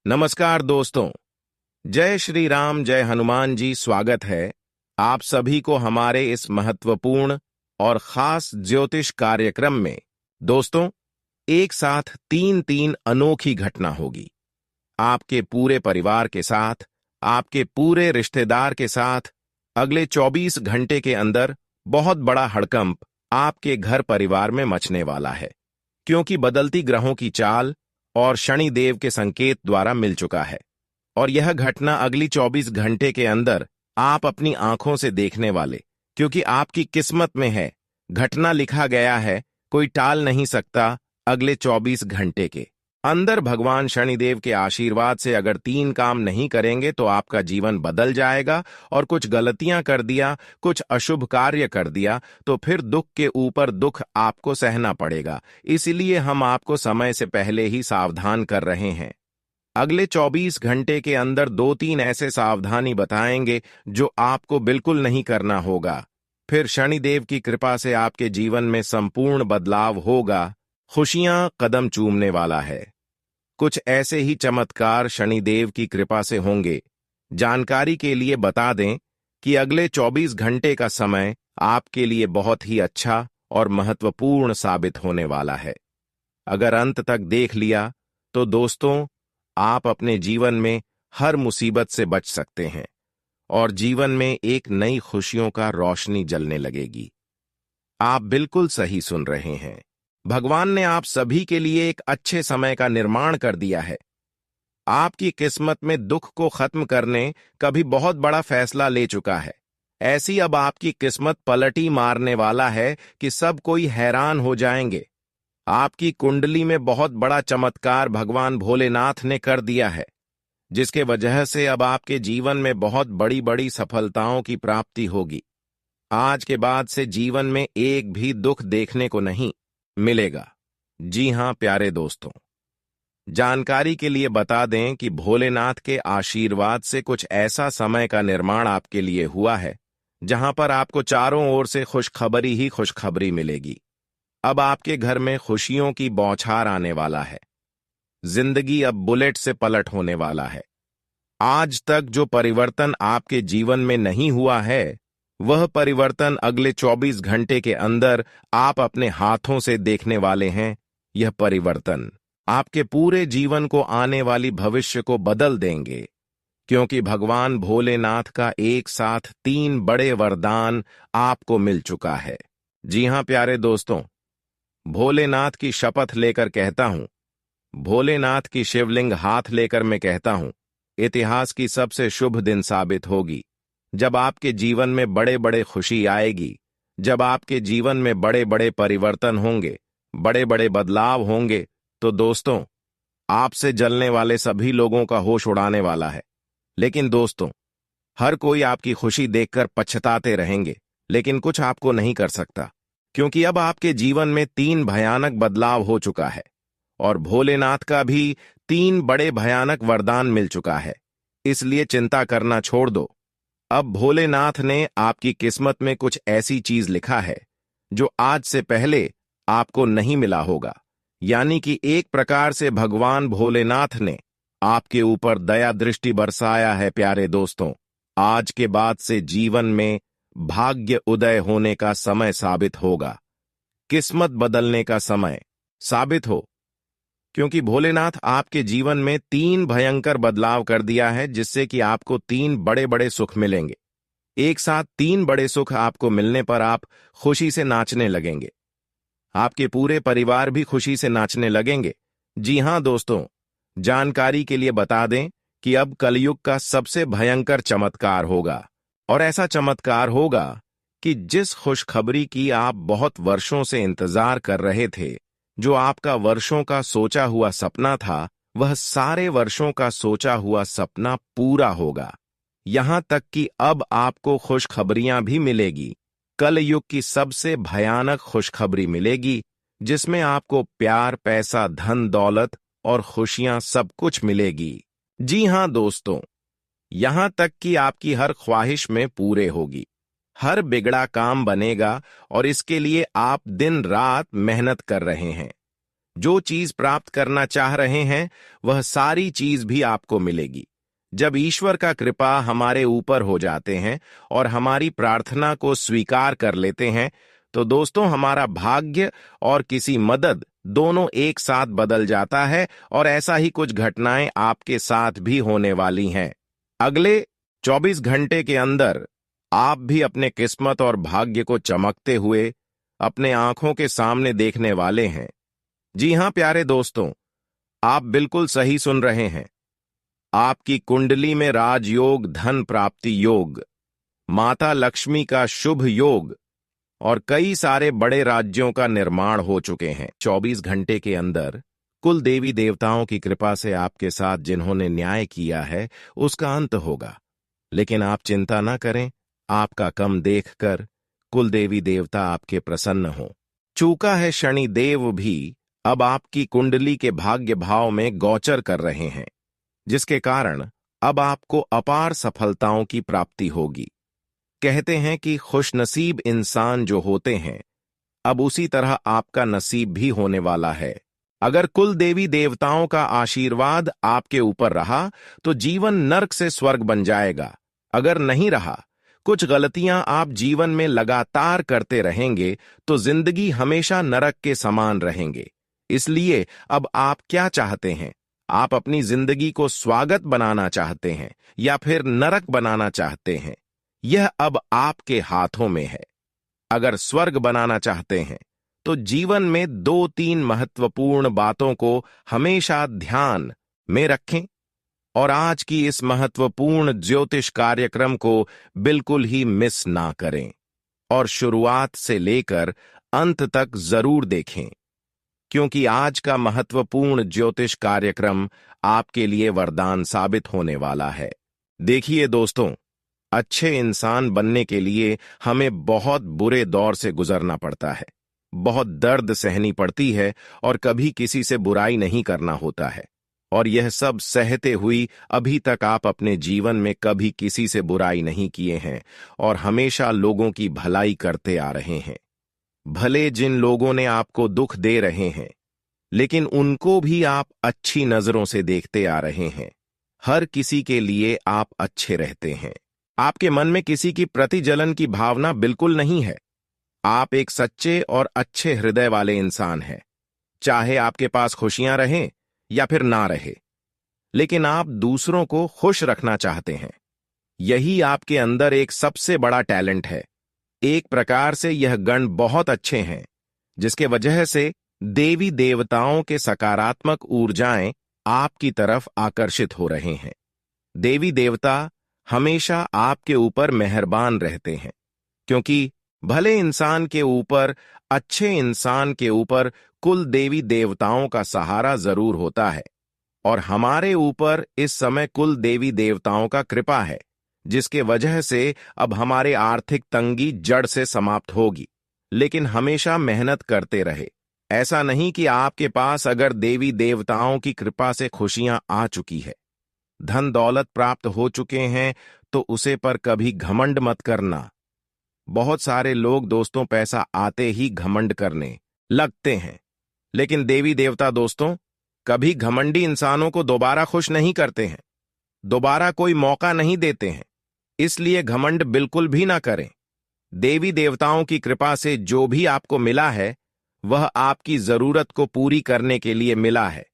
नमस्कार दोस्तों। जय श्री राम, जय हनुमान जी। स्वागत है आप सभी को हमारे इस महत्वपूर्ण और खास ज्योतिष कार्यक्रम में। दोस्तों, एक साथ तीन तीन अनोखी घटना होगी। आपके पूरे परिवार के साथ, आपके पूरे रिश्तेदार के साथ अगले 24 घंटे के अंदर बहुत बड़ा हड़कंप आपके घर परिवार में मचने वाला है, क्योंकि बदलती ग्रहों की चाल और शनि देव के संकेत द्वारा मिल चुका है। और यह घटना अगली 24 घंटे के अंदर आप अपनी आंखों से देखने वाले, क्योंकि आपकी किस्मत में है। घटना लिखा गया है, कोई टाल नहीं सकता। अगले 24 घंटे के अंदर भगवान शनिदेव के आशीर्वाद से अगर तीन काम नहीं करेंगे तो आपका जीवन बदल जाएगा। और कुछ गलतियां कर दिया, कुछ अशुभ कार्य कर दिया तो फिर दुख के ऊपर दुख आपको सहना पड़ेगा। इसलिए हम आपको समय से पहले ही सावधान कर रहे हैं। अगले 24 घंटे के अंदर दो तीन ऐसे सावधानी बताएंगे जो आपको बिल्कुल नहीं करना होगा। फिर शनिदेव की कृपा से आपके जीवन में संपूर्ण बदलाव होगा। खुशियां कदम चूमने वाला है। कुछ ऐसे ही चमत्कार शनिदेव की कृपा से होंगे। जानकारी के लिए बता दें कि अगले 24 घंटे का समय आपके लिए बहुत ही अच्छा और महत्वपूर्ण साबित होने वाला है। अगर अंत तक देख लिया तो दोस्तों, आप अपने जीवन में हर मुसीबत से बच सकते हैं और जीवन में एक नई खुशियों का रोशनी जलने लगेगी। आप बिल्कुल सही सुन रहे हैं। भगवान ने आप सभी के लिए एक अच्छे समय का निर्माण कर दिया है। आपकी किस्मत में दुख को खत्म करने का भी बहुत बड़ा फैसला ले चुका है। ऐसी अब आपकी किस्मत पलटी मारने वाला है कि सब कोई हैरान हो जाएंगे। आपकी कुंडली में बहुत बड़ा चमत्कार भगवान भोलेनाथ ने कर दिया है, जिसके वजह से अब आपके जीवन में बहुत बड़ी बड़ी सफलताओं की प्राप्ति होगी। आज के बाद से जीवन में एक भी दुख देखने को नहीं मिलेगा। जी हां प्यारे दोस्तों, जानकारी के लिए बता दें कि भोलेनाथ के आशीर्वाद से कुछ ऐसा समय का निर्माण आपके लिए हुआ है जहां पर आपको चारों ओर से खुशखबरी ही खुशखबरी मिलेगी। अब आपके घर में खुशियों की बौछार आने वाला है। जिंदगी अब बुलेट से पलट होने वाला है। आज तक जो परिवर्तन आपके जीवन में नहीं हुआ है, वह परिवर्तन अगले 24 घंटे के अंदर आप अपने हाथों से देखने वाले हैं। यह परिवर्तन आपके पूरे जीवन को, आने वाली भविष्य को बदल देंगे, क्योंकि भगवान भोलेनाथ का एक साथ तीन बड़े वरदान आपको मिल चुका है। जी हां प्यारे दोस्तों, भोलेनाथ की शपथ लेकर कहता हूं, भोलेनाथ की शिवलिंग हाथ लेकर मैं कहता हूं, इतिहास की सबसे शुभ दिन साबित होगी जब आपके जीवन में बड़े बड़े खुशी आएगी, जब आपके जीवन में बड़े बड़े परिवर्तन होंगे, बड़े बड़े बदलाव होंगे। तो दोस्तों, आपसे जलने वाले सभी लोगों का होश उड़ाने वाला है। लेकिन दोस्तों, हर कोई आपकी खुशी देखकर पछताते रहेंगे, लेकिन कुछ आपको नहीं कर सकता, क्योंकि अब आपके जीवन में तीन भयानक बदलाव हो चुका है और भोलेनाथ का भी तीन बड़े भयानक वरदान मिल चुका है। इसलिए चिंता करना छोड़ दो। अब भोलेनाथ ने आपकी किस्मत में कुछ ऐसी चीज लिखा है जो आज से पहले आपको नहीं मिला होगा। यानी कि एक प्रकार से भगवान भोलेनाथ ने आपके ऊपर दया दृष्टि बरसाया है। प्यारे दोस्तों, आज के बाद से जीवन में भाग्य उदय होने का समय साबित होगा, किस्मत बदलने का समय साबित हो, क्योंकि भोलेनाथ आपके जीवन में तीन भयंकर बदलाव कर दिया है, जिससे कि आपको तीन बड़े बड़े सुख मिलेंगे। एक साथ तीन बड़े सुख आपको मिलने पर आप खुशी से नाचने लगेंगे। आपके पूरे परिवार भी खुशी से नाचने लगेंगे। जी हां दोस्तों, जानकारी के लिए बता दें कि अब कलयुग का सबसे भयंकर चमत्कार होगा। और ऐसा चमत्कार होगा कि जिस खुशखबरी की आप बहुत वर्षों से इंतजार कर रहे थे, जो आपका वर्षों का सोचा हुआ सपना था, वह सारे वर्षों का सोचा हुआ सपना पूरा होगा। यहां तक कि अब आपको खुशखबरियां भी मिलेगी। कल युग की सबसे भयानक खुशखबरी मिलेगी, जिसमें आपको प्यार, पैसा, धन दौलत और खुशियां सब कुछ मिलेगी। जी हां दोस्तों, यहां तक कि आपकी हर ख्वाहिश में पूरे होगी। हर बिगड़ा काम बनेगा और इसके लिए आप दिन रात मेहनत कर रहे हैं। जो चीज प्राप्त करना चाह रहे हैं वह सारी चीज भी आपको मिलेगी। जब ईश्वर का कृपा हमारे ऊपर हो जाते हैं और हमारी प्रार्थना को स्वीकार कर लेते हैं तो दोस्तों हमारा भाग्य और किसी मदद दोनों एक साथ बदल जाता है और ऐसा ही कुछ घटनाएं आपके साथ भी होने वाली हैं। अगले 24 घंटे के अंदर आप भी अपने किस्मत और भाग्य को चमकते हुए अपने आंखों के सामने देखने वाले हैं। जी हां प्यारे दोस्तों, आप बिल्कुल सही सुन रहे हैं। आपकी कुंडली में राजयोग, धन प्राप्ति योग, माता लक्ष्मी का शुभ योग और कई सारे बड़े राज्यों का निर्माण हो चुके हैं। 24 घंटे के अंदर कुल देवी देवताओं की कृपा से आपके साथ जिन्होंने न्याय किया है उसका अंत होगा। लेकिन आप चिंता ना करें, आपका कम देखकर कुल देवी देवता आपके प्रसन्न हो चूका है। शनि देव भी अब आपकी कुंडली के भाग्य भाव में गोचर कर रहे हैं, जिसके कारण अब आपको अपार सफलताओं की प्राप्ति होगी। कहते हैं कि खुशनसीब इंसान जो होते हैं अब उसी तरह आपका नसीब भी होने वाला है। अगर कुल देवी देवताओं का आशीर्वाद आपके ऊपर रहा तो जीवन नर्क से स्वर्ग बन जाएगा। अगर नहीं रहा, कुछ गलतियां आप जीवन में लगातार करते रहेंगे तो जिंदगी हमेशा नरक के समान रहेंगे। इसलिए अब आप क्या चाहते हैं? आप अपनी जिंदगी को स्वागत बनाना चाहते हैं या फिर नरक बनाना चाहते हैं? यह अब आपके हाथों में है। अगर स्वर्ग बनाना चाहते हैं तो जीवन में 2-3 महत्वपूर्ण बातों को हमेशा ध्यान में रखें और आज की इस महत्वपूर्ण ज्योतिष कार्यक्रम को बिल्कुल ही मिस ना करें और शुरुआत से लेकर अंत तक जरूर देखें, क्योंकि आज का महत्वपूर्ण ज्योतिष कार्यक्रम आपके लिए वरदान साबित होने वाला है। देखिए दोस्तों, अच्छे इंसान बनने के लिए हमें बहुत बुरे दौर से गुजरना पड़ता है, बहुत दर्द सहनी पड़ती है और कभी किसी से बुराई नहीं करना होता है। और यह सब सहते हुई अभी तक आप अपने जीवन में कभी किसी से बुराई नहीं किए हैं और हमेशा लोगों की भलाई करते आ रहे हैं। भले जिन लोगों ने आपको दुख दे रहे हैं, लेकिन उनको भी आप अच्छी नजरों से देखते आ रहे हैं। हर किसी के लिए आप अच्छे रहते हैं। आपके मन में किसी की प्रतिजलन की भावना बिल्कुल नहीं है। आप एक सच्चे और अच्छे हृदय वाले इंसान हैं। चाहे आपके पास खुशियां रहें या फिर ना रहे, लेकिन आप दूसरों को खुश रखना चाहते हैं। यही आपके अंदर एक सबसे बड़ा टैलेंट है। एक प्रकार से यह गण बहुत अच्छे हैं, जिसके वजह से देवी देवताओं के सकारात्मक ऊर्जाएं आपकी तरफ आकर्षित हो रहे हैं। देवी देवता हमेशा आपके ऊपर मेहरबान रहते हैं, क्योंकि भले इंसान के ऊपर, अच्छे इंसान के ऊपर कुल देवी देवताओं का सहारा जरूर होता है और हमारे ऊपर इस समय कुल देवी देवताओं का कृपा है, जिसके वजह से अब हमारे आर्थिक तंगी जड़ से समाप्त होगी। लेकिन हमेशा मेहनत करते रहे। ऐसा नहीं कि आपके पास अगर देवी देवताओं की कृपा से खुशियां आ चुकी है, धन दौलत प्राप्त हो चुके हैं, तो उसे पर कभी घमंड मत करना। बहुत सारे लोग दोस्तों पैसा आते ही घमंड करने लगते हैं, लेकिन देवी देवता दोस्तों कभी घमंडी इंसानों को दोबारा खुश नहीं करते हैं, दोबारा कोई मौका नहीं देते हैं। इसलिए घमंड बिल्कुल भी ना करें। देवी देवताओं की कृपा से जो भी आपको मिला है वह आपकी जरूरत को पूरी करने के लिए मिला है।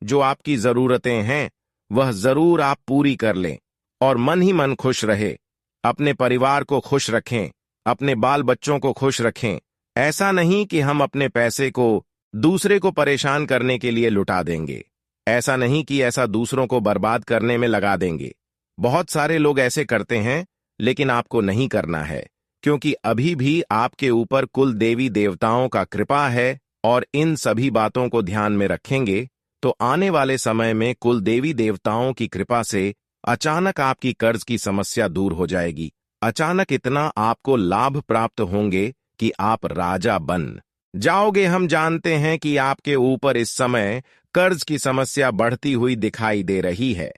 जो आपकी जरूरतें हैं वह जरूर आप पूरी कर लें और मन ही मन खुश रहे। अपने परिवार को खुश रखें, अपने बाल बच्चों को खुश रखें। ऐसा नहीं कि हम अपने पैसे को दूसरे को परेशान करने के लिए लुटा देंगे। ऐसा नहीं कि ऐसा दूसरों को बर्बाद करने में लगा देंगे। बहुत सारे लोग ऐसे करते हैं, लेकिन आपको नहीं करना है, क्योंकि अभी भी आपके ऊपर कुल देवी देवताओं का कृपा है और इन सभी बातों को ध्यान में रखेंगे तो आने वाले समय में कुल देवी देवताओं की कृपा से अचानक आपकी कर्ज की समस्या दूर हो जाएगी। अचानक इतना आपको लाभ प्राप्त होंगे कि आप राजा बन जाओगे। हम जानते हैं कि आपके ऊपर इस समय कर्ज की समस्या बढ़ती हुई दिखाई दे रही है।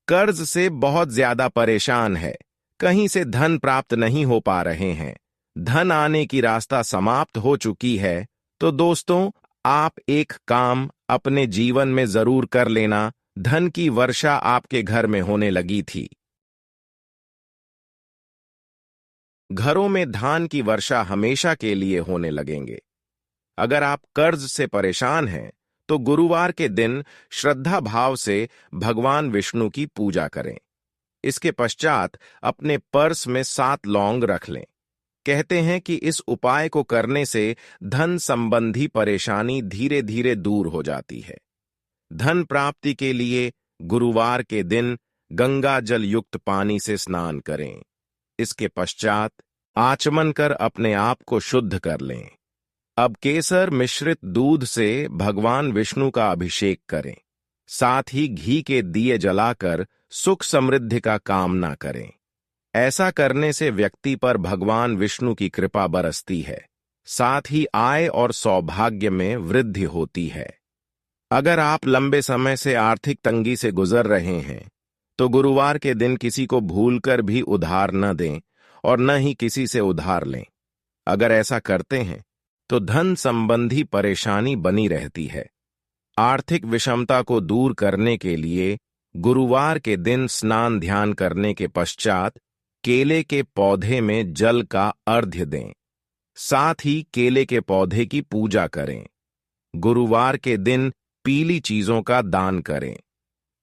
कर्ज से बहुत ज्यादा परेशान है, कहीं से धन प्राप्त नहीं हो पा रहे हैं, धन आने की रास्ता समाप्त हो चुकी है। तो दोस्तों आप एक काम अपने जीवन में जरूर कर लेना, धन की वर्षा आपके घर में होने लगी थी। घरों में धान की वर्षा हमेशा के लिए होने लगेंगे। अगर आप कर्ज से परेशान हैं, तो गुरुवार के दिन श्रद्धा भाव से भगवान विष्णु की पूजा करें। इसके पश्चात अपने पर्स में 7 लौंग रख लें। कहते हैं कि इस उपाय को करने से धन संबंधी परेशानी धीरे धीरे दूर हो जाती है। धन प्राप्ति के लिए गुरुवार के दिन गंगा जल युक्त पानी से स्नान करें। इसके पश्चात आचमन कर अपने आप को शुद्ध कर लें। अब केसर मिश्रित दूध से भगवान विष्णु का अभिषेक करें। साथ ही घी के दिए जलाकर सुख समृद्धि का कामना करें। ऐसा करने से व्यक्ति पर भगवान विष्णु की कृपा बरसती है। साथ ही आय और सौभाग्य में वृद्धि होती है। अगर आप लंबे समय से आर्थिक तंगी से गुजर रहे हैं, तो गुरुवार के दिन किसी को भूलकर भी उधार न दें और न ही किसी से उधार लें। अगर ऐसा करते हैं तो धन संबंधी परेशानी बनी रहती है। आर्थिक विषमता को दूर करने के लिए गुरुवार के दिन स्नान ध्यान करने के पश्चात केले के पौधे में जल का अर्घ्य दें। साथ ही केले के पौधे की पूजा करें। गुरुवार के दिन पीली चीजों का दान करें।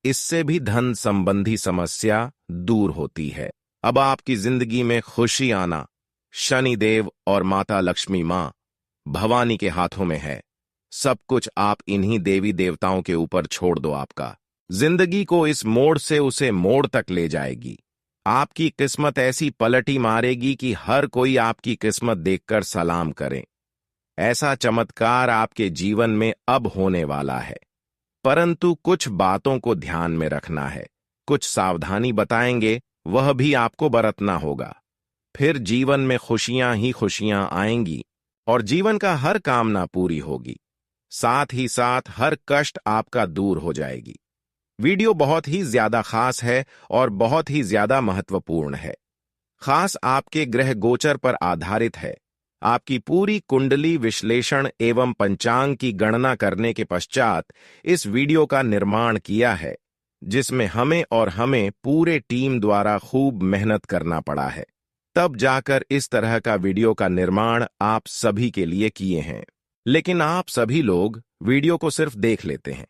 इससे भी धन संबंधी समस्या दूर होती है। अब आपकी जिंदगी में खुशी आना शनिदेव और माता लक्ष्मी मां भवानी के हाथों में है। सब कुछ आप इन्हीं देवी देवताओं के ऊपर छोड़ दो। आपका जिंदगी को इस मोड़ से उसे मोड़ तक ले जाएगी। आपकी किस्मत ऐसी पलटी मारेगी कि हर कोई आपकी किस्मत देखकर सलाम करे। ऐसा चमत्कार आपके जीवन में अब होने वाला है, परंतु कुछ बातों को ध्यान में रखना है। कुछ सावधानी बताएंगे, वह भी आपको बरतना होगा। फिर जीवन में खुशियां ही खुशियां आएंगी और जीवन का हर कामना पूरी होगी। साथ ही साथ हर कष्ट आपका दूर हो जाएगी। वीडियो बहुत ही ज्यादा खास है और बहुत ही ज्यादा महत्वपूर्ण है। खास आपके ग्रह गोचर पर आधारित है। आपकी पूरी कुंडली विश्लेषण एवं पंचांग की गणना करने के पश्चात इस वीडियो का निर्माण किया है, जिसमें हमें पूरे टीम द्वारा खूब मेहनत करना पड़ा है। तब जाकर इस तरह का वीडियो का निर्माण आप सभी के लिए किए हैं। लेकिन आप सभी लोग वीडियो को सिर्फ देख लेते हैं,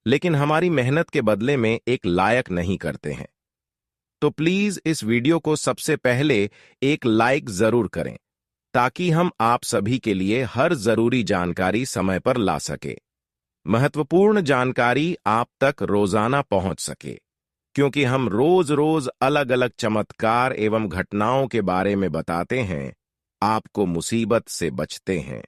लेकिन हमारी मेहनत के बदले में एक लायक नहीं करते हैं। तो प्लीज इस वीडियो को सबसे पहले एक लाइक जरूर करें, ताकि हम आप सभी के लिए हर जरूरी जानकारी समय पर ला सके। महत्वपूर्ण जानकारी आप तक रोजाना पहुंच सके, क्योंकि हम रोज रोज अलग अलग चमत्कार एवं घटनाओं के बारे में बताते हैं। आपको मुसीबत से बचते हैं।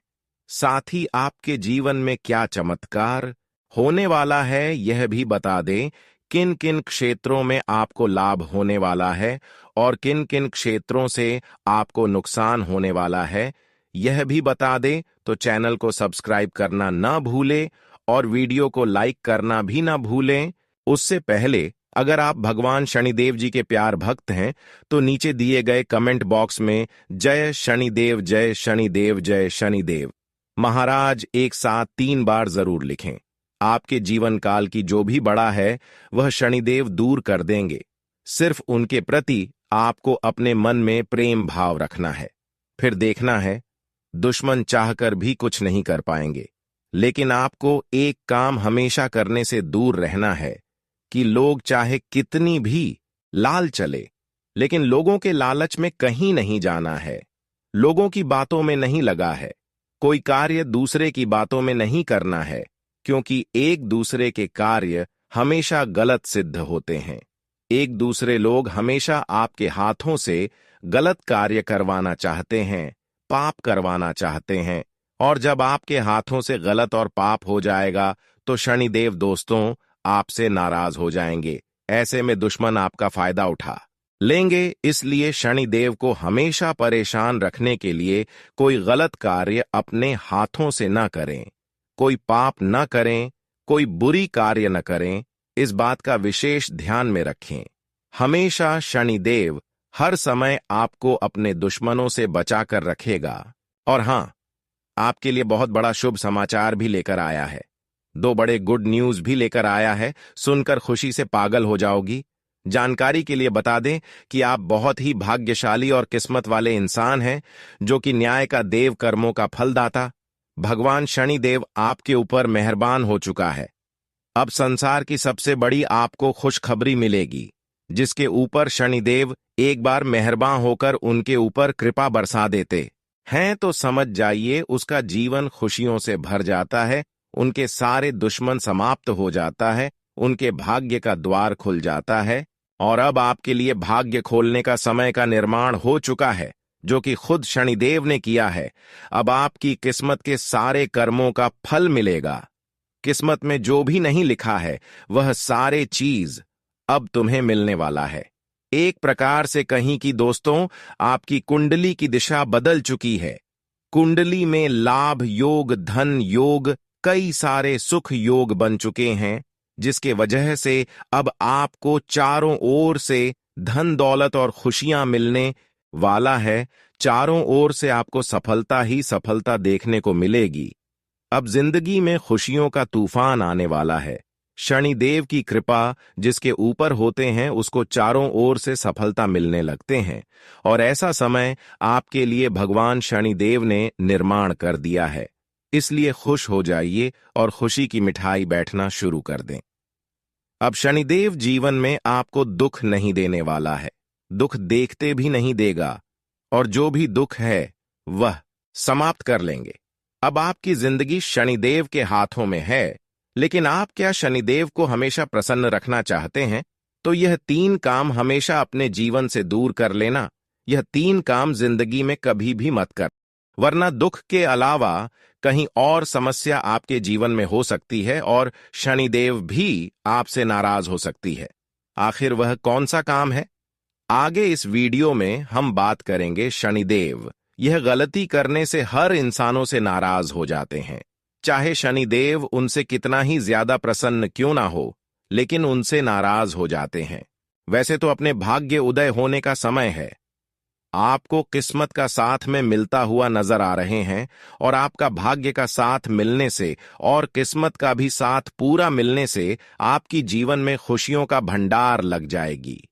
साथ ही आपके जीवन में क्या चमत्कार होने वाला है यह भी बता दें। किन किन क्षेत्रों में आपको लाभ होने वाला है और किन किन क्षेत्रों से आपको नुकसान होने वाला है यह भी बता दें। तो चैनल को सब्सक्राइब करना ना भूलें और वीडियो को लाइक करना भी ना भूलें। उससे पहले अगर आप भगवान शनिदेव जी के प्यार भक्त हैं, तो नीचे दिए गए कमेंट बॉक्स में जय शनिदेव जय शनिदेव जय शनिदेव महाराज एक साथ 3 बार जरूर लिखें। आपके जीवन काल की जो भी बड़ा है वह शनिदेव दूर कर देंगे। सिर्फ उनके प्रति आपको अपने मन में प्रेम भाव रखना है। फिर देखना है, दुश्मन चाहकर भी कुछ नहीं कर पाएंगे। लेकिन आपको एक काम हमेशा करने से दूर रहना है कि लोग चाहे कितनी भी लाल चले, लेकिन लोगों के लालच में कहीं नहीं जाना है। लोगों की बातों में नहीं लगा है। कोई कार्य दूसरे की बातों में नहीं करना है, क्योंकि एक दूसरे के कार्य हमेशा गलत सिद्ध होते हैं। एक दूसरे लोग हमेशा आपके हाथों से गलत कार्य करवाना चाहते हैं, पाप करवाना चाहते हैं। और जब आपके हाथों से गलत और पाप हो जाएगा तो शनिदेव दोस्तों आपसे नाराज हो जाएंगे। ऐसे में दुश्मन आपका फायदा उठा लेंगे। इसलिए शनिदेव को हमेशा परेशान रखने के लिए कोई गलत कार्य अपने हाथों से न करें, कोई पाप न करें, कोई बुरी कार्य न करें। इस बात का विशेष ध्यान में रखें। हमेशा शनिदेव हर समय आपको अपने दुश्मनों से बचाकर रखेगा। और हां, आपके लिए बहुत बड़ा शुभ समाचार भी लेकर आया है। 2 बड़े गुड न्यूज भी लेकर आया है। सुनकर खुशी से पागल हो जाओगी। जानकारी के लिए बता दें कि आप बहुत ही भाग्यशाली और किस्मत वाले इंसान हैं, जो कि न्याय का देव, कर्मों का फलदाता भगवान शनिदेव आपके ऊपर मेहरबान हो चुका है। अब संसार की सबसे बड़ी आपको खुशखबरी मिलेगी, जिसके ऊपर शनिदेव एक बार मेहरबान होकर उनके ऊपर कृपा बरसा देते हैं तो समझ जाइए उसका जीवन खुशियों से भर जाता है, उनके सारे दुश्मन समाप्त हो जाता है, उनके भाग्य का द्वार खुल जाता है। और अब आपके लिए भाग्य खोलने का समय का निर्माण हो चुका है, जो कि खुद शनिदेव ने किया है। अब आपकी किस्मत के सारे कर्मों का फल मिलेगा। किस्मत में जो भी नहीं लिखा है वह सारे चीज अब तुम्हें मिलने वाला है। एक प्रकार से कहीं कि दोस्तों, आपकी कुंडली की दिशा बदल चुकी है। कुंडली में लाभ योग, धन योग, कई सारे सुख योग बन चुके हैं, जिसके वजह से अब आपको चारों ओर से धन दौलत और खुशियां मिलने वाला है। चारों ओर से आपको सफलता ही सफलता देखने को मिलेगी। अब जिंदगी में खुशियों का तूफान आने वाला है। शनिदेव की कृपा जिसके ऊपर होते हैं उसको चारों ओर से सफलता मिलने लगते हैं, और ऐसा समय आपके लिए भगवान शनिदेव ने निर्माण कर दिया है। इसलिए खुश हो जाइए और खुशी की मिठाई बैठना शुरू कर दें। अब शनिदेव जीवन में आपको दुख नहीं देने वाला है, दुख देखते भी नहीं देगा, और जो भी दुख है वह समाप्त कर लेंगे। अब आपकी जिंदगी शनिदेव के हाथों में है, लेकिन आप क्या शनिदेव को हमेशा प्रसन्न रखना चाहते हैं? तो यह 3 काम हमेशा अपने जीवन से दूर कर लेना। यह 3 काम जिंदगी में कभी भी मत कर, वरना दुख के अलावा कहीं और समस्या आपके जीवन में हो सकती है और शनिदेव भी आपसे नाराज हो सकती है। आखिर वह कौन सा काम है? आगे इस वीडियो में हम बात करेंगे। शनिदेव यह गलती करने से हर इंसानों से नाराज हो जाते हैं, चाहे शनिदेव उनसे कितना ही ज्यादा प्रसन्न क्यों ना हो, लेकिन उनसे नाराज हो जाते हैं। वैसे तो अपने भाग्य उदय होने का समय है। आपको किस्मत का साथ में मिलता हुआ नजर आ रहे हैं, और आपका भाग्य का साथ मिलने से और किस्मत का भी साथ पूरा मिलने से आपकी जीवन में खुशियों का भंडार लग जाएगी।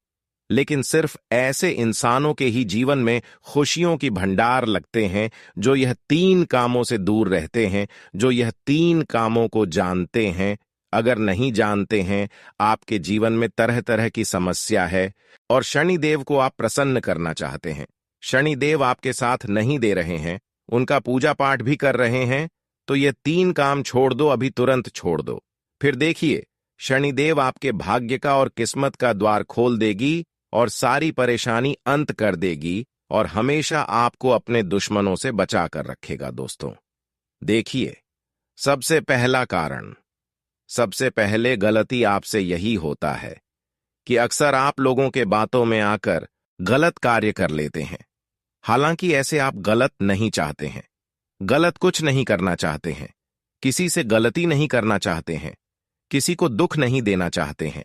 लेकिन सिर्फ ऐसे इंसानों के ही जीवन में खुशियों की भंडार लगते हैं जो यह 3 कामों से दूर रहते हैं, जो यह 3 कामों को जानते हैं। अगर नहीं जानते हैं, आपके जीवन में तरह तरह की समस्या है और शनिदेव को आप प्रसन्न करना चाहते हैं, शनिदेव आपके साथ नहीं दे रहे हैं, उनका पूजा पाठ भी कर रहे हैं, तो ये 3 काम छोड़ दो, अभी तुरंत छोड़ दो। फिर देखिए, शनिदेव आपके भाग्य का और किस्मत का द्वार खोल देगी और सारी परेशानी अंत कर देगी, और हमेशा आपको अपने दुश्मनों से बचा कर रखेगा। दोस्तों देखिए, सबसे पहला कारण, सबसे पहले गलती आपसे यही होता है कि अक्सर आप लोगों के बातों में आकर गलत कार्य कर लेते हैं। हालांकि ऐसे आप गलत नहीं चाहते हैं, गलत कुछ नहीं करना चाहते हैं, किसी से गलती नहीं करना चाहते हैं, किसी को दुख नहीं देना चाहते हैं,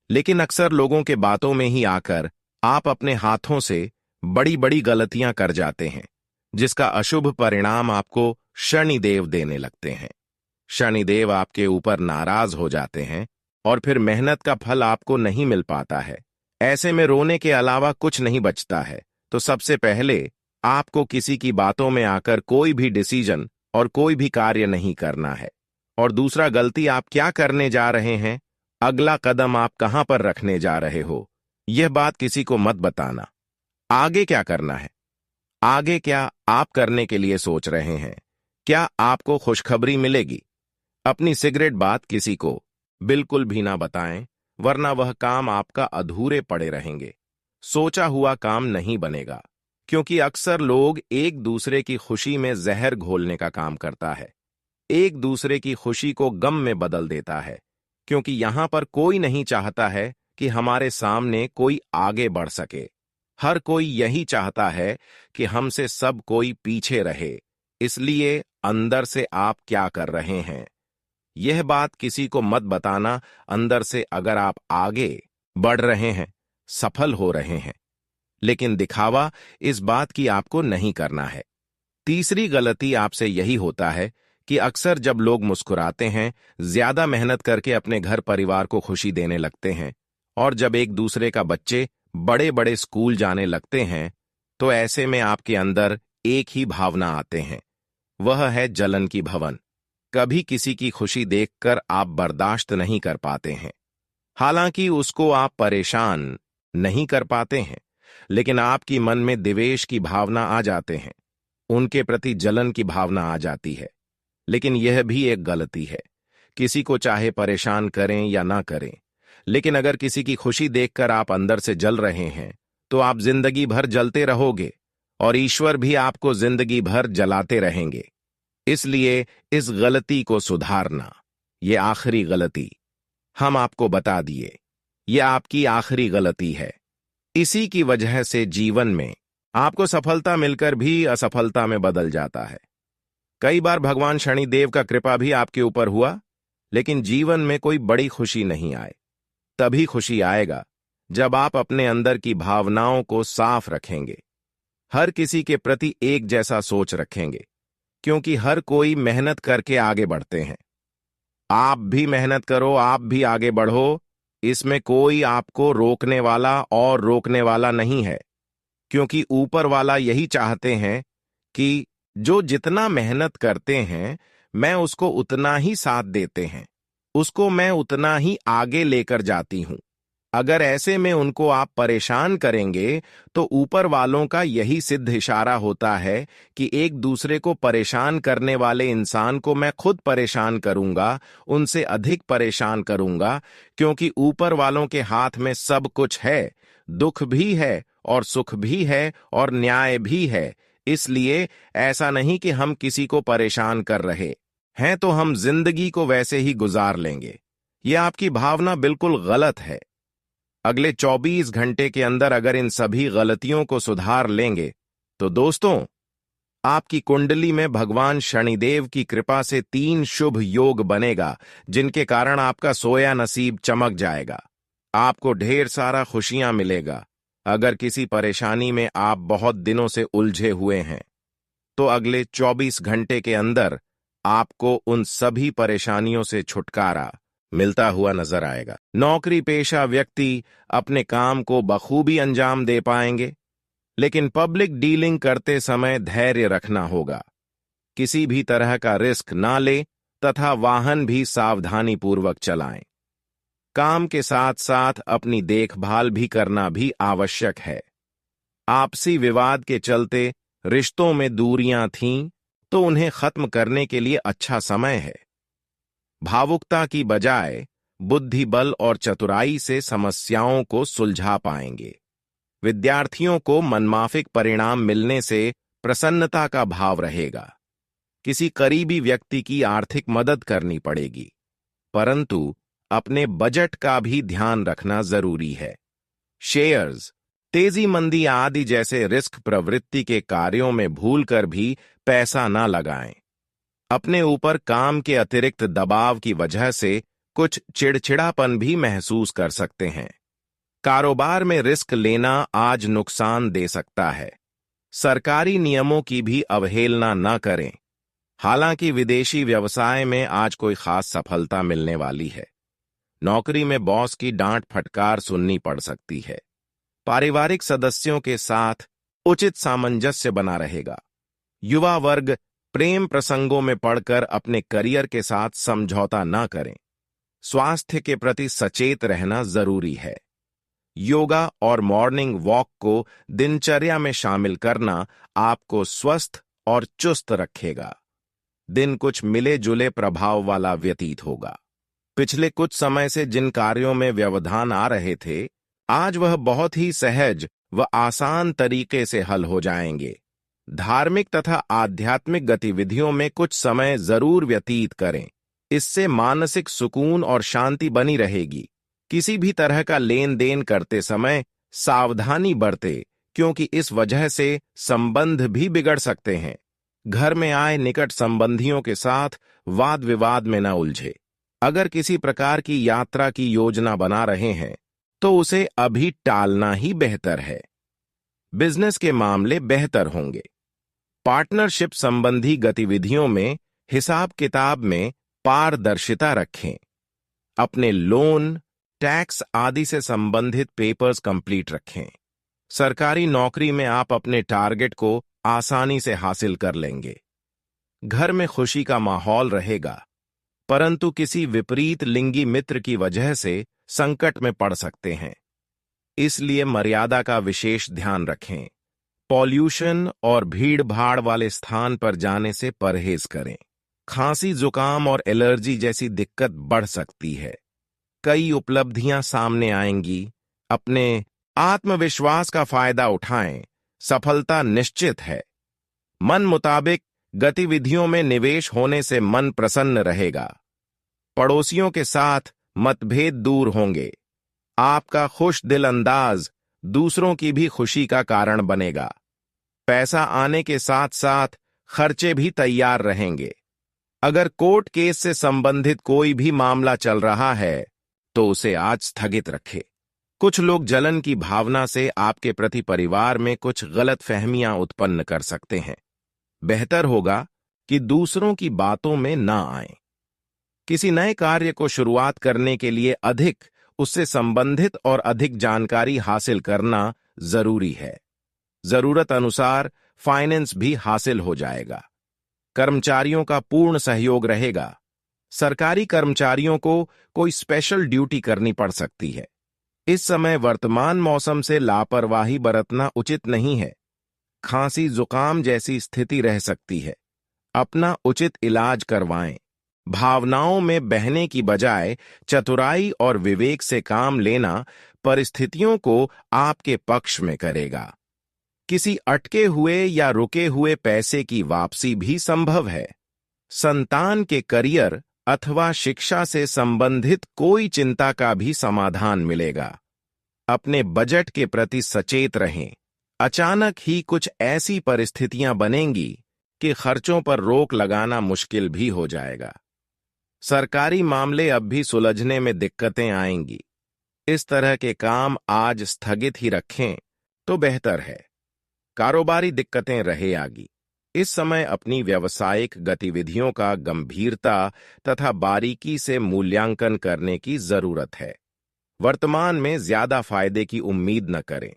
लेकिन अक्सर लोगों के बातों में ही आकर आप अपने हाथों से बड़ी बड़ी गलतियां कर जाते हैं, जिसका अशुभ परिणाम आपको शनिदेव देने लगते हैं। शनिदेव आपके ऊपर नाराज हो जाते हैं और फिर मेहनत का फल आपको नहीं मिल पाता है। ऐसे में रोने के अलावा कुछ नहीं बचता है। तो सबसे पहले आपको किसी की बातों में आकर कोई भी डिसीजन और कोई भी कार्य नहीं करना है। और दूसरा गलती आप क्या करने जा रहे हैं, अगला कदम आप कहां पर रखने जा रहे हो, यह बात किसी को मत बताना। आगे क्या करना है, आगे क्या आप करने के लिए सोच रहे हैं, क्या आपको खुशखबरी मिलेगी? अपनी सिगरेट बात किसी को बिल्कुल भी ना बताएं, वरना वह काम आपका अधूरे पड़े रहेंगे। सोचा हुआ काम नहीं बनेगा, क्योंकि अक्सर लोग एक दूसरे की खुशी में जहर घोलने का काम करता है, एक दूसरे की खुशी को गम में बदल देता है, क्योंकि यहां पर कोई नहीं चाहता है कि हमारे सामने कोई आगे बढ़ सके। हर कोई यही चाहता है कि हमसे सब कोई पीछे रहे। इसलिए अंदर से आप क्या कर रहे हैं, यह बात किसी को मत बताना। अंदर से अगर आप आगे बढ़ रहे हैं, सफल हो रहे हैं, लेकिन दिखावा इस बात की आपको नहीं करना है। तीसरी गलती आपसे यही होता है कि अक्सर जब लोग मुस्कुराते हैं, ज्यादा मेहनत करके अपने घर परिवार को खुशी देने लगते हैं, और जब एक दूसरे का बच्चे बड़े बड़े स्कूल जाने लगते हैं, तो ऐसे में आपके अंदर एक ही भावना आते हैं, वह है जलन की भवन। कभी किसी की खुशी देखकर आप बर्दाश्त नहीं कर पाते हैं। हालांकि उसको आप परेशान नहीं कर पाते हैं, लेकिन आपकी मन में द्वेष की भावना आ जाते हैं, उनके प्रति जलन की भावना आ जाती है। लेकिन यह भी एक गलती है। किसी को चाहे परेशान करें या ना करें, लेकिन अगर किसी की खुशी देखकर आप अंदर से जल रहे हैं, तो आप जिंदगी भर जलते रहोगे और ईश्वर भी आपको जिंदगी भर जलाते रहेंगे। इसलिए इस गलती को सुधारना, ये आखिरी गलती हम आपको बता दिए, ये आपकी आखिरी गलती है। इसी की वजह से जीवन में आपको सफलता मिलकर भी असफलता में बदल जाता है। कई बार भगवान शनिदेव का कृपा भी आपके ऊपर हुआ, लेकिन जीवन में कोई बड़ी खुशी नहीं आए। तभी खुशी आएगा जब आप अपने अंदर की भावनाओं को साफ रखेंगे, हर किसी के प्रति एक जैसा सोच रखेंगे, क्योंकि हर कोई मेहनत करके आगे बढ़ते हैं। आप भी मेहनत करो, आप भी आगे बढ़ो, इसमें कोई आपको रोकने वाला और रोकने वाला नहीं है, क्योंकि ऊपर वाला यही चाहते हैं कि जो जितना मेहनत करते हैं, मैं उसको उतना ही साथ देते हैं, उसको मैं उतना ही आगे लेकर जाती हूं। अगर ऐसे में उनको आप परेशान करेंगे, तो ऊपर वालों का यही सिद्ध इशारा होता है कि एक दूसरे को परेशान करने वाले इंसान को मैं खुद परेशान करूंगा, उनसे अधिक परेशान करूंगा, क्योंकि ऊपर वालों के हाथ में सब कुछ है, दुख भी है और सुख भी है और न्याय भी है। इसलिए ऐसा नहीं कि हम किसी को परेशान कर रहे हैं तो हम जिंदगी को वैसे ही गुजार लेंगे। यह आपकी भावना बिल्कुल गलत है। अगले 24 घंटे के अंदर अगर इन सभी गलतियों को सुधार लेंगे, तो दोस्तों, आपकी कुंडली में भगवान शनिदेव की कृपा से 3 शुभ योग बनेगा, जिनके कारण आपका सोया नसीब चमक जाएगा। आपको ढेर सारा खुशियां मिलेगा। अगर किसी परेशानी में आप बहुत दिनों से उलझे हुए हैं, तो अगले 24 घंटे के अंदर आपको उन सभी परेशानियों से छुटकारा मिलता हुआ नजर आएगा। नौकरी पेशा व्यक्ति अपने काम को बखूबी अंजाम दे पाएंगे, लेकिन पब्लिक डीलिंग करते समय धैर्य रखना होगा। किसी भी तरह का रिस्क ना ले तथा वाहन भी सावधानी पूर्वक चलाएं। काम के साथ साथ अपनी देखभाल भी करना भी आवश्यक है। आपसी विवाद के चलते रिश्तों में दूरियां थीं, तो उन्हें खत्म करने के लिए अच्छा समय है। भावुकता की बजाय बुद्धि बल और चतुराई से समस्याओं को सुलझा पाएंगे। विद्यार्थियों को मनमाफिक परिणाम मिलने से प्रसन्नता का भाव रहेगा। किसी करीबी व्यक्ति की आर्थिक मदद करनी पड़ेगी, परंतु अपने बजट का भी ध्यान रखना जरूरी है। शेयर्स, तेजी मंदी आदि जैसे रिस्क प्रवृत्ति के कार्यों में भूलकर भी पैसा ना लगाएं। अपने ऊपर काम के अतिरिक्त दबाव की वजह से कुछ चिड़चिड़ापन भी महसूस कर सकते हैं। कारोबार में रिस्क लेना आज नुकसान दे सकता है। सरकारी नियमों की भी अवहेलना न करें। हालांकि विदेशी व्यवसाय में आज कोई खास सफलता मिलने वाली है। नौकरी में बॉस की डांट फटकार सुननी पड़ सकती है। पारिवारिक सदस्यों के साथ उचित सामंजस्य बना रहेगा। युवा वर्ग प्रेम प्रसंगों में पड़कर अपने करियर के साथ समझौता न करें। स्वास्थ्य के प्रति सचेत रहना जरूरी है। योगा और मॉर्निंग वॉक को दिनचर्या में शामिल करना आपको स्वस्थ और चुस्त रखेगा। दिन कुछ मिले जुले प्रभाव वाला व्यतीत होगा। पिछले कुछ समय से जिन कार्यों में व्यवधान आ रहे थे, आज वह बहुत ही सहज व आसान तरीके से हल हो जाएंगे। धार्मिक तथा आध्यात्मिक गतिविधियों में कुछ समय जरूर व्यतीत करें। इससे मानसिक सुकून और शांति बनी रहेगी। किसी भी तरह का लेन देन करते समय सावधानी बरतें, क्योंकि इस वजह से संबंध भी बिगड़ सकते हैं। घर में आए निकट संबंधियों के साथ वाद विवाद में न उलझे। अगर किसी प्रकार की यात्रा की योजना बना रहे हैं, तो उसे अभी टालना ही बेहतर है। बिजनेस के मामले बेहतर होंगे। पार्टनरशिप संबंधी गतिविधियों में हिसाब किताब में पारदर्शिता रखें। अपने लोन, टैक्स आदि से संबंधित पेपर्स कंप्लीट रखें। सरकारी नौकरी में आप अपने टारगेट को आसानी से हासिल कर लेंगे। घर में खुशी का माहौल रहेगा, परंतु किसी विपरीत लिंगी मित्र की वजह से संकट में पड़ सकते हैं, इसलिए मर्यादा का विशेष ध्यान रखें। पॉल्यूशन और भीड़-भाड़ वाले स्थान पर जाने से परहेज करें। खांसी, जुकाम और एलर्जी जैसी दिक्कत बढ़ सकती है। कई उपलब्धियां सामने आएंगी। अपने आत्मविश्वास का फायदा उठाएं, सफलता निश्चित है। मन मुताबिक गतिविधियों में निवेश होने से मन प्रसन्न रहेगा। पड़ोसियों के साथ मतभेद दूर होंगे। आपका खुश दिल अंदाज दूसरों की भी खुशी का कारण बनेगा। पैसा आने के साथ साथ खर्चे भी तैयार रहेंगे। अगर कोर्ट केस से संबंधित कोई भी मामला चल रहा है तो उसे आज स्थगित रखें। कुछ लोग जलन की भावना से आपके प्रति परिवार में कुछ गलत फहमियां उत्पन्न कर सकते हैं। बेहतर होगा कि दूसरों की बातों में ना आएं। किसी नए कार्य को शुरुआत करने के लिए अधिक उससे संबंधित और अधिक जानकारी हासिल करना जरूरी है। जरूरत अनुसार फाइनेंस भी हासिल हो जाएगा। कर्मचारियों का पूर्ण सहयोग रहेगा। सरकारी कर्मचारियों को कोई स्पेशल ड्यूटी करनी पड़ सकती है। इस समय वर्तमान मौसम से लापरवाही बरतना उचित नहीं है। खांसी, जुकाम जैसी स्थिति रह सकती है। अपना उचित इलाज करवाएं। भावनाओं में बहने की बजाय चतुराई और विवेक से काम लेना परिस्थितियों को आपके पक्ष में करेगा। किसी अटके हुए या रुके हुए पैसे की वापसी भी संभव है। संतान के करियर अथवा शिक्षा से संबंधित कोई चिंता का भी समाधान मिलेगा। अपने बजट के प्रति सचेत रहें। अचानक ही कुछ ऐसी परिस्थितियां बनेंगी कि खर्चों पर रोक लगाना मुश्किल भी हो जाएगा। सरकारी मामले अब भी सुलझने में दिक्कतें आएंगी। इस तरह के काम आज स्थगित ही रखें तो बेहतर है। कारोबारी दिक्कतें रहे आगी। इस समय अपनी व्यावसायिक गतिविधियों का गंभीरता तथा बारीकी से मूल्यांकन करने की जरूरत है। वर्तमान में ज्यादा फायदे की उम्मीद न करें।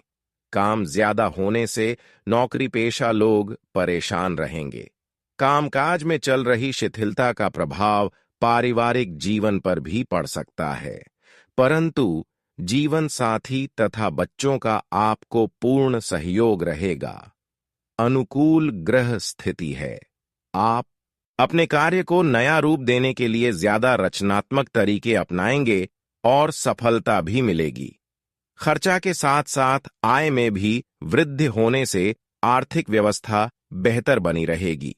काम ज्यादा होने से नौकरी पेशा लोग परेशान रहेंगे। कामकाज में चल रही शिथिलता का प्रभाव पारिवारिक जीवन पर भी पड़ सकता है, परंतु जीवन साथी तथा बच्चों का आपको पूर्ण सहयोग रहेगा। अनुकूल ग्रह स्थिति है। आप अपने कार्य को नया रूप देने के लिए ज्यादा रचनात्मक तरीके अपनाएंगे और सफलता भी मिलेगी। खर्चा के साथ साथ आय में भी वृद्धि होने से आर्थिक व्यवस्था बेहतर बनी रहेगी।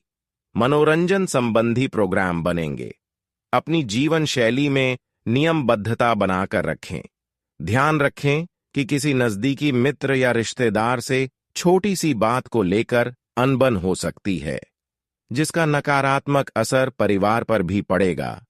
मनोरंजन संबंधी प्रोग्राम बनेंगे। अपनी जीवन शैली में नियमबद्धता बनाकर रखें। ध्यान रखें कि किसी नजदीकी मित्र या रिश्तेदार से छोटी सी बात को लेकर अनबन हो सकती है, जिसका नकारात्मक असर परिवार पर भी पड़ेगा।